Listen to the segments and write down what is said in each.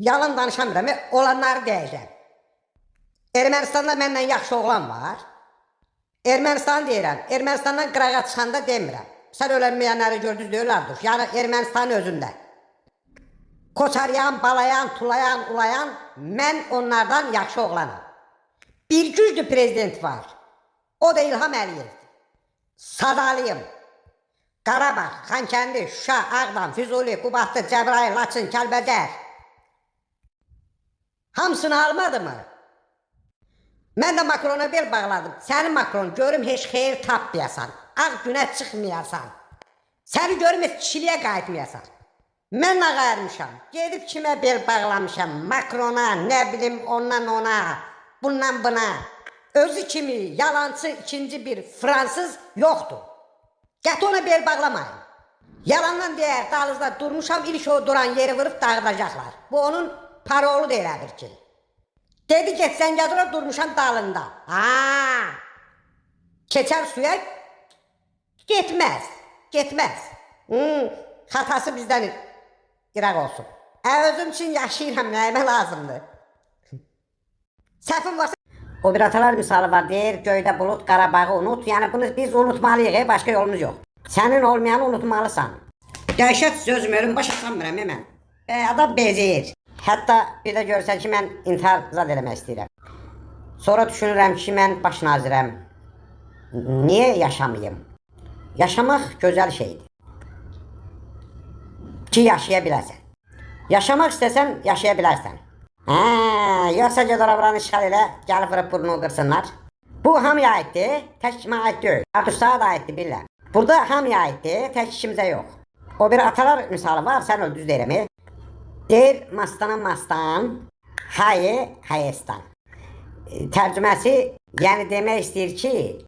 Yalan danışamıram, olanları deyəcəm. Ermənistanda məndən yaxşı oğlan var. Ermənistan deyirəm, Ermənistandan qırağa çıxanda demirəm. Sən ölənməyənləri gördünüz deyirlərdir. Yəni Ermənistanın özündə. Koçaryan, balayan, tulayan, ulayan, mən onlardan yaxşı oğlanam. Bir güclü prezident var. O da İlham Əliyevdir. Sadalıyım. Qarabağ, Xankəndi, Şuşa, Ağdam, Füzuli, Qubadlı, Cəbrayıl, Laçın, Kəlbəcər. Hamısını almadı mı? Mən də Makrona bel bağladım. Sənin Makron görüm heç xeyir tapmayasan. Ağ günə çıxmayasan. Səni görüm heç kişiliyə qayıtmayasan. Mən nə qayırmışam? Gedib kimə bel bağlamışam? Makrona, nə bilim ondan ona, bundan buna. Özü kimi yalancı ikinci bir Fransız yoxdur. Qəti ona bel bağlamayın. Yalandan deyər, dalızda durmuşam, ilk o duran yeri vırıb dağıdacaqlar. Bu onun parolu deyilədir ki. Dedi ki, Zəngəzura durmuşam dalında. Keçər suya getməz. Getməz. Xatası bizdən qıraq olsun. Özüm üçün yaşayıram, nəyimə lazımdır. Səhvim varsa... O bir atalar misalı var, deyir, göydə bulut, Qarabağı unut. Yəni bunu biz unutmalıyıq, başqa yolumuz yox. Sənin olmayanı unutmalısan. Dəhşət sözüm, ölüm başa sanmıram mən. Adam bezir. Hətta bir də görsən ki, mən intihar zad eləmək istəyirəm. Sonra düşünürəm ki, mən baş nazirəm. Niyə yaşamayım? Yaşamaq gözəl şeydir. Ki, yaşaya bilərsən. Yaşamaq istəsən, yaşaya bilərsən. Yoxsa ged ora-buranı işğal elə, gəlib vırıb burnunu qırsınlar. Bu hamıya aiddir, tək kimə aid deyil. Artuşlara da aiddir, bilirlər. Burada hamıya aiddir, tək ikimizə yox. O bir atalar misalı var, sən öl düz deyirəm. Deyir, mastana mastan, hayi hayestan. Tərcüməsi, yəni demək istəyir ki,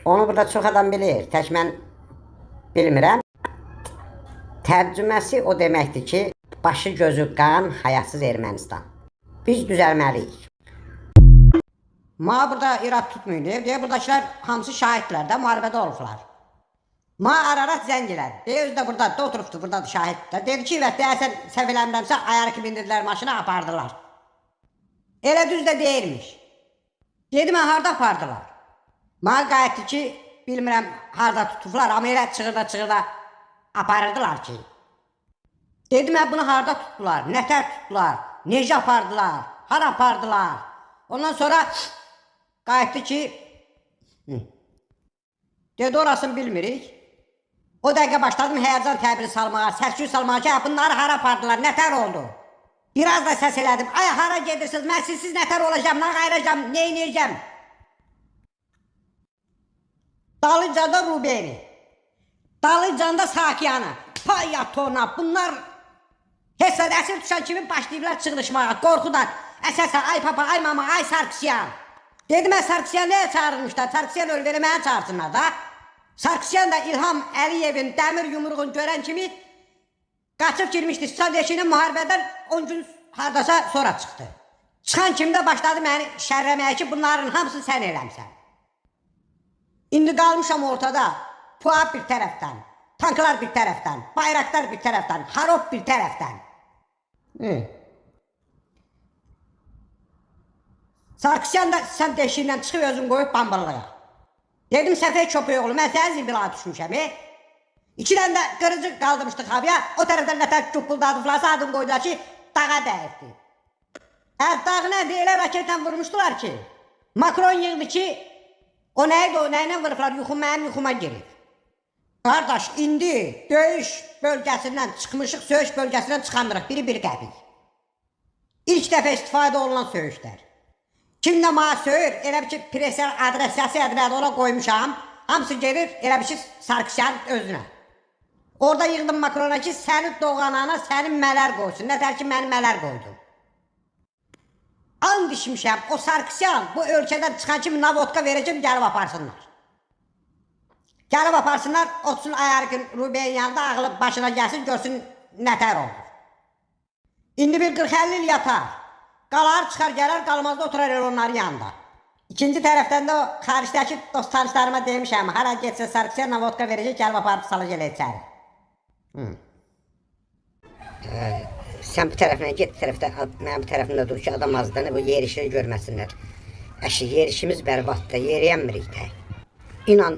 onu burada çox adam bilir, tək mən bilmirəm. Tərcüməsi o deməkdir ki, başı gözü qan, hayasız Ermənistan. Biz düzəlməliyik. Burada irad tutmayın deyir, buradakılar hamısı şahidlər də, müharibədə olublar. Ararat zəngilər. Özü də burada oturubdur, buradadır şahidlər. Dedi ki, deyəsən səhv eləmirəmsə, ayarı ki bindirdilər maşına, apardılar. Elə düz də deyirmiş. Dedi, mən harada apardılar? Qayıtdı ki, bilmirəm, harada tutublar, amma elə çıxırda aparırdılar ki. Dedi, mən bunu harada tutdular, nətər tutdular, necə apardılar, hara apardılar. Ondan sonra qayıtdı ki, dedi, orasını bilmirik. O dəqiqə başladım həyəcan təbiri salmağa, səsküy salmağa ki, bunları hara apardılar, nətər oldu? Biraz da səs elədim, ay hara gedirsiniz, mən sizsiz nətər olacam, nə qayıracam, nə inəyəcəm? Dalıcanda Rubeni, Dalıcanda Sakiyanı, Payatona, bunlar hesad əsir düşən kimi başlayıblar çıxılışmağa, qorxudan. Əsasən, ay papa, ay mama, ay Sarkisyan. Dedim, mən Sarkisyan nəyə çağırılmışlar, Sarkisyan öl verə mənə çağırsınlar da. Sarkisyan da İlham Əliyevin dəmir yumruğunu görən kimi qaçıb girmişdi Sovetinin müharibədən 10 gün hardasa sonra çıxdı. Çıxan kimi də başladı məni şərləməyə ki, bunların hamısını sən eləmsən. İndi qalmışam ortada, PUA bir tərəfdən, tanklar bir tərəfdən, bayraqlar bir tərəfdən, harop bir tərəfdən. Sarkisyan da sən deşiyindən çıxıb özün qoyub bambalığa. Dedim, səfək köpək oğlu, mən sənə zibila düşmüşəm. İkidən də qırıcı qaldırmışdıq havaya, o tərəfdən nətər cüppuldadıflarsa adını qoydular ki, dağa dəyirdi. Dağ nədir, elə raketdən vurmuşdular ki, Makron yığdı ki, o nəydi, o nəylə vurublar, mənim yuxuma girib. Qardaş, indi döyüş bölgəsindən çıxmışıq, söyüş bölgəsindən çıxandırıq, biri bir qəbik. İlk dəfə istifadə olunan söyüşlər. Kimlə mənə söyür, elə bir ki, presel adresiyası adrədə ona qoymuşam, hamısı gelir, elə bir ki, Sarkisyan özünə. Orada yığdım Makrona ki, səni doğanana sənin mələr qoysun, nətər ki, mənim mələr qoydum. And düşmüşəm, o Sarkisyan bu ölkədən çıxan kimi navodka verəcəm, gəlib aparsınlar. Gəlib aparsınlar, otsun ayarqın Rubeyin yanında ağılıb başına gəlsin, görsün nətər olur. İndi bir 40-50 il yatar. Qalar çıxar gələr, qalmazda oturar el onların yanında. İkinci tərəfdən də o xaricdəki dost tanışlarıma demişəm, hara getsə Sarkisyanla vodka verəcək, gəlib aparıb salacaq elə içəri. Sən bu tərəfdən get, bu tərəfdə, mənim bu tərəfimdə dur ki, adam azdan bu yer işini görməsinlər. Əşi, yer işimiz bərbaddır, yeriyənmirik də. İnan,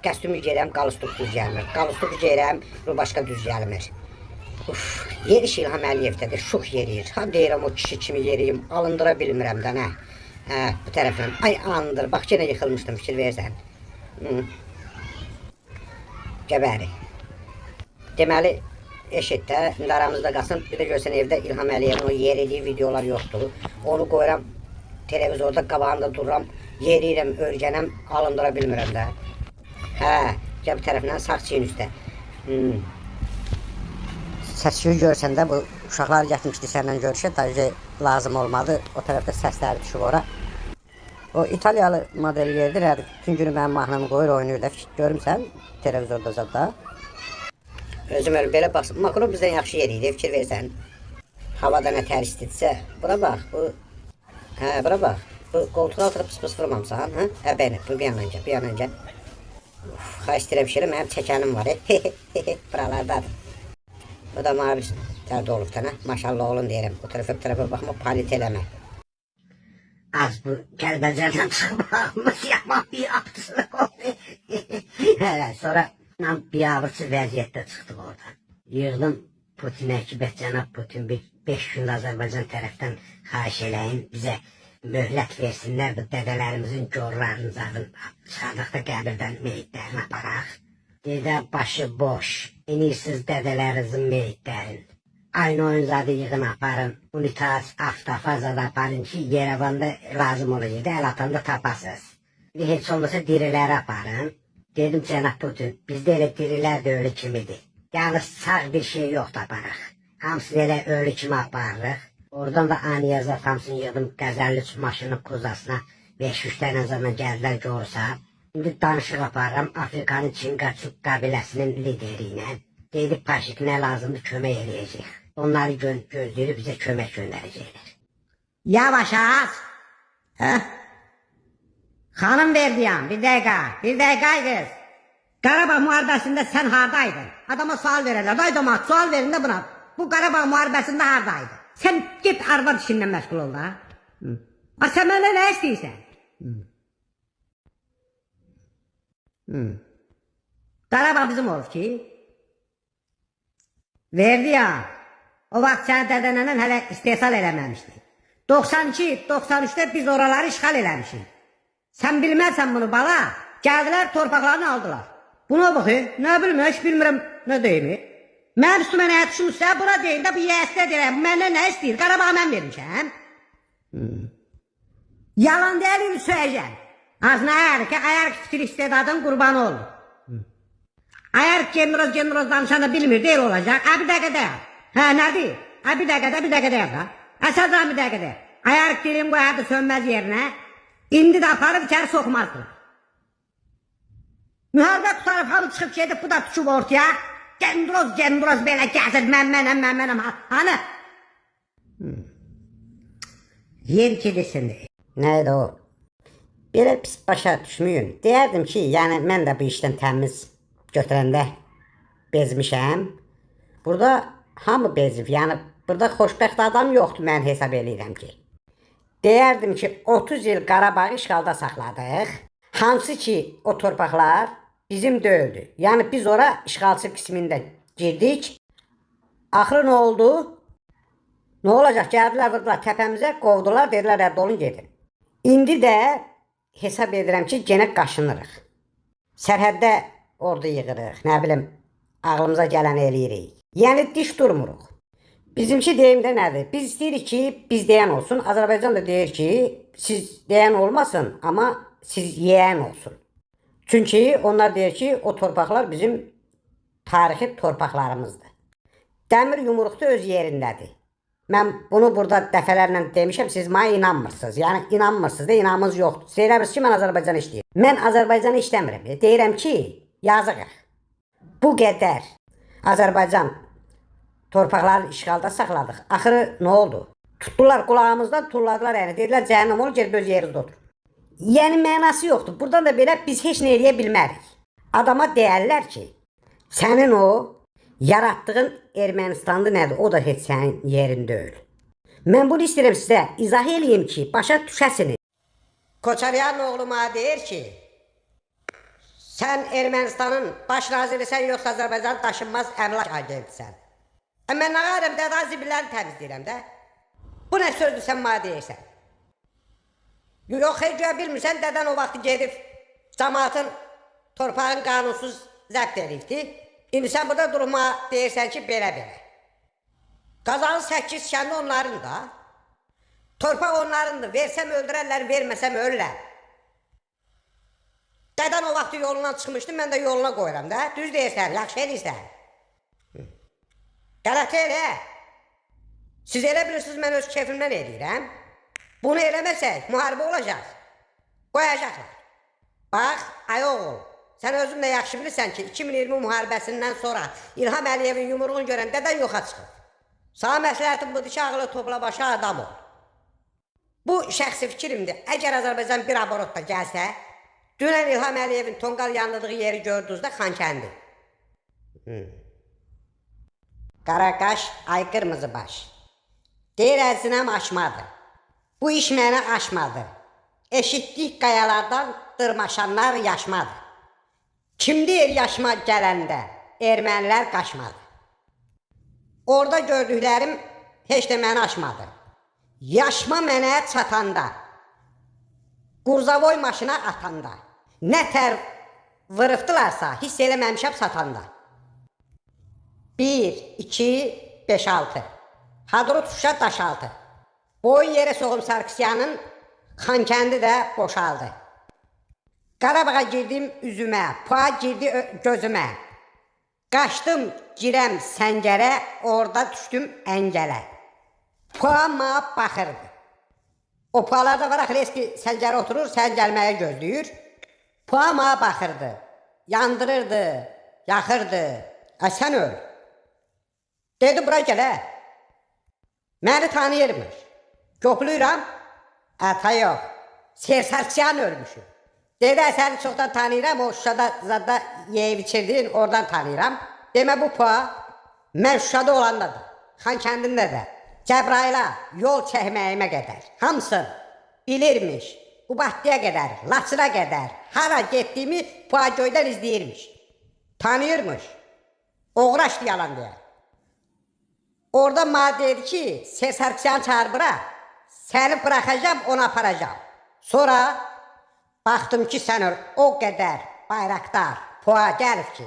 kostyumu geyirəm, qalstuk düz gəlmir. Qalstuk geyirəm, bu başqa düz gəlmir. Uf, yer işi İlham Əliyevdədir, şux yeriyir. Ha deyirəm, o kişi kimi yeriyim, alındıra bilmirəm də, nə? Hə, bu tərəfdən, ay andır, bax, yenə yıxılmışdım, fikir versən. Gəbəri. Deməli, eşit də, indi aramızda qalsın, bir də görsən evdə İlham Əliyevin o yeriliyi videolar yoxdur. Onu qoyuram, televizorda qabağında dururam, yeriyirəm, örgənəm, alındıra bilmirəm də. Hə, gəl bir tərəfindən sağ çiyin üstə. Səsküyü görsən də bu uşaqlar gətirmişdi səndən görüşə, da lazım olmadı. O tərəfdə səsləri düşüb ora. O İtalyalı model yerdir, hər bütün günü mənim mahnımı qoyur, oynayır da, görmüsən televizorda zadda. Özüm öyle belə baxsın, Makron bizdən yaxşı yeriydi, fikir versən. Havada nə tər istidirsə, bura bax, bu, hə, bura bax, bu qoltuq altına pıs-pıs vurmamsan, hə? Hə, bəyəni, bu bir yandan gəl, bir yandan gəl. Ha, istəyirəm şeylə, mənim çəkənim var, buralardadır. Bu da mavi dərd olub da, nə? Maşallah olun deyirəm, bu tərəfə baxma, palit eləmə. Az bu Kəlbəcərdən çıxmaqmış, yaman bir yaptısını oldu. Sonra biabırçı vəziyyətdə çıxdıq oradan. Yığdım Putinə ki, cənab Putin bir 5 gün Azərbaycan tərəfdən xahiş eləyin, bizə möhlət versinlər, bu dədələrimizin görlərinin zadını çıxardıqda qəbirdən meyitlərini aparaq. Dedə başı boş, iniksiz dədələrinizin meyitlərin. Aynı oyun zadı yığın aparın, unitas, aftafaz zadı aparın ki, Yerevanda lazım olacaq, əl atanda tapasız. Heç olmasa diriləri aparın. Dedim cənab Putin, bizdə elə dirilər də ölü kimidir. Yalnız sağ bir şey yox da aparıq. Hamısını elə ölü kimi aparırıq. Oradan da aniyazat hamısını yığdım qəzəlli maşının kuzasına 5-3 dənə zaman gəldilər görürsə. İndi danışıq aparıram Afrikanın Çinqaçuk qəbiləsinin lideri ilə. Deyilib Paşik nə lazımdır kömək eləyəcək. Onları gözləyirib bizə kömək göndərəcəklər. Yavaş az. Hə? Xanım Verdiyam, bir dəqiqə qız. Qarabağ müharibəsində sən haradaydın? Adama sual verərlər, daydama sual verin də buna. Bu Qarabağ müharibəsində haradaydın? Sən git arvad işinlə məşğul ol da. Sən mənə nə istəyirsən? Qarabağ bizim olub ki. Verdiyam, o vaxt səni dədənəndən hələ istehsal eləməmişdi. 92-93'də biz oraları işğal eləmişik. Sən bilməzsən bunu bala, gəldilər torpaqlarını aldılar. Buna baxı, nə bilmə, heç bilmirəm nə deyimi. Mənim üstümə nə düşmüşsə, bura deyil də bu yəsdə deyirəm, məndən nə istəyir, Qarabağı mən vermişəm. Yalan deyil, söyləyəcəm. Az nə ayar ki, ayar ki, fikir istedadın qurbanı olur. Ayar generoz danışanda bilmir, deyil olacaq, bir dəqiqə deyil. Hə, nədir? Bir dəqiqə deyil da. Əsasdan bir dəqiqə deyil. Ayar ki, dilim qoyadı sönməz yerinə. İndi də aparıb içəri soxmazdır. Müharibə tutarıb, hamı çıxıb gedib, bu da düşüb ortaya. Gendroz belə gəzir, mənəm, hanı? Yer kilisindir. Nəydi o? Belə pis başa düşmüyün. Deyərdim ki, yəni mən də bu işdən təmiz götürəndə bezmişəm. Burada hamı bezib, yəni burada xoşbəxt adam yoxdur, mən hesab edirəm ki. Deyərdim ki, 30 il Qarabağı işğalda saxladıq. Hansı ki, o torpaqlar bizim deyildi. Yəni biz ora işğalçı qismində girdik. Axırı nə oldu? Nə olacaq? Gəldilər, vurdular təpəmizə, qovdular, dedilər, dolun gedin. İndi də hesab edirəm ki, genə qaşınırıq. Sərhəddə ordu yığırıq, nə bilim, ağlımıza gələn eləyirik. Yəni diş durmuruq. Bizimki deyim də nədir? Biz istəyirik ki, biz deyən olsun. Azərbaycan da deyir ki, siz deyən olmasın, amma siz yeyən olsun. Çünki onlar deyir ki, o torpaqlar bizim tarixi torpaqlarımızdır. Dəmir yumruqda öz yerindədir. Mən bunu burada dəfələrlə demişəm, siz mənə inanmırsınız. Yəni inanmırsınız da, inanmınız yoxdur. Deyirəmiz ki, mən Azərbaycanı işləyirəm. Mən Azərbaycanı işləmirəm. Deyirəm ki, yazıq. Bu qədər Azərbaycan torpaqları işğalda saxladıq. Axırı nə oldu? Tutdular qulağımızdan, tulladılar yəni. Dedilər, cəhənnəm olur, gelib öz yerinizdə otur. Yəni mənası yoxdur. Buradan da belə biz heç nə eləyə bilmərik. Adama deyərlər ki, sənin o Yaratdığın Ermənistanlı nədir? O da heç sənin yerin deyil. Mən bunu istəyirəm sizə izah eləyim ki, başa düşəsiniz. Koçaryan oğluma deyir ki, sən Ermənistanın baş nazirisən, yoxsa Azərbaycan daşınmaz əmlak agentisən. Mən nə qarım, dədə zibilləri təmizləyirəm də. Bu nə sözdür sən mənə deyirsən? Yox, göyə bilmirsən, dədən o vaxtı gedib cəmaatın torpağın qanunsuz zəbt edibdi. İndi sən burada durma deyirsən ki, belə-belə. Qazanın 8 kəndi onların da. Torpaq onlarındır. Versəm öldürərlər, verməsəm ölürlər. Dədən o vaxtı yolundan çıxmışdı, mən də yoluna qoyuram da. Düz deyirsən, yaxşı eləyirsən. Qələt elə. Siz elə bilirsiniz, mən öz keyfimdən eləyirəm. Bunu eləməsək, müharibə olacaq. Qoyacaqlar. Bax, ay oğul, sən özün də yaxşı bilirsən ki, 2020 müharibəsindən sonra İlham Əliyevin yumruğunu görən dədən yoxa çıxır. Sana məsləhətim budur ki, ağılı topla başa adam ol. Bu şəxsi fikrimdir. Əgər Azərbaycan bir aborotda gəlsə, dünən İlham Əliyevin tonqal yanladığı yeri gördünüzdə Xankəndi. Qaraqaş, ay qırmızı baş. Deyir əzinəm aşmadır. Bu iş mənə aşmadı. Eşitdik qayalardan dırmaşanlar yaşmadı. Kim deyir yaşma gələndə? Ermənilər qaçmadı. Orada gördüklərim heç də məni aşmadı. Yaşma mənə çatanda, Qurzavoy maşına atanda, nə tər vırıfdılarsa hiss eləməmişəm satanda. 1, 2, 5, 6. Hadrut Şuşa Daşaltı. Boy yerə soğum Sarkisyanın Xankəndi də boşaldı. Qarabağa girdim üzümə, pua girdi gözümə. Qaçdım girəm səngərə, orada düşdüm əngələ. Pua ma baxırdı. O pualarda var axı eski səngərə oturur, sən gəlməyə gözləyir. Pua ma baxırdı, yandırırdı, yaxırdı. Ay sən öl. Dedi bura gələ. Məni tanıyırmış. Köklüyürəm. Ata yox. Sersarçıyan ölmüşüm. Dedi səni çoxdan tanıyıram. O Şuşada zadda yeyib içirdin. Oradan tanıyıram. Demə bu pua mən Şuşada olandadır. Xankəndində də. Cəbrayla yol çəkməyimə qədər. Hamısı bilirmiş. Qubaddiyə qədər, Laçına qədər. Hara getdiyimi pua göydən izləyirmiş. Tanıyırmış. Oğraşdı yalan deyər. Orada mənə dedi ki, Sersarkisyan çağır bura. Səni bıraxacam, onu aparacam. Sonra baxdım ki, sən o qədər bayraktar, pua gəlib ki,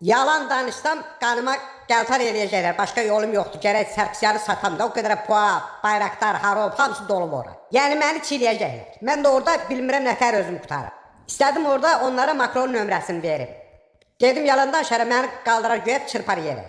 yalan danışsam qanıma gəltar eləyəcəklər. Başqa yolum yoxdur. Gərək Sarkisyanı satam da o qədər pua, bayraktar, harop, hamısı dolub ora. Yəni məni çiyləyəcəklər. Mən də orada bilmirəm nətər özümü qutarım. İstədim orada onlara Makronun nömrəsini verim. Dedim yalandan şərə məni qaldırar göyə çırpar yerə.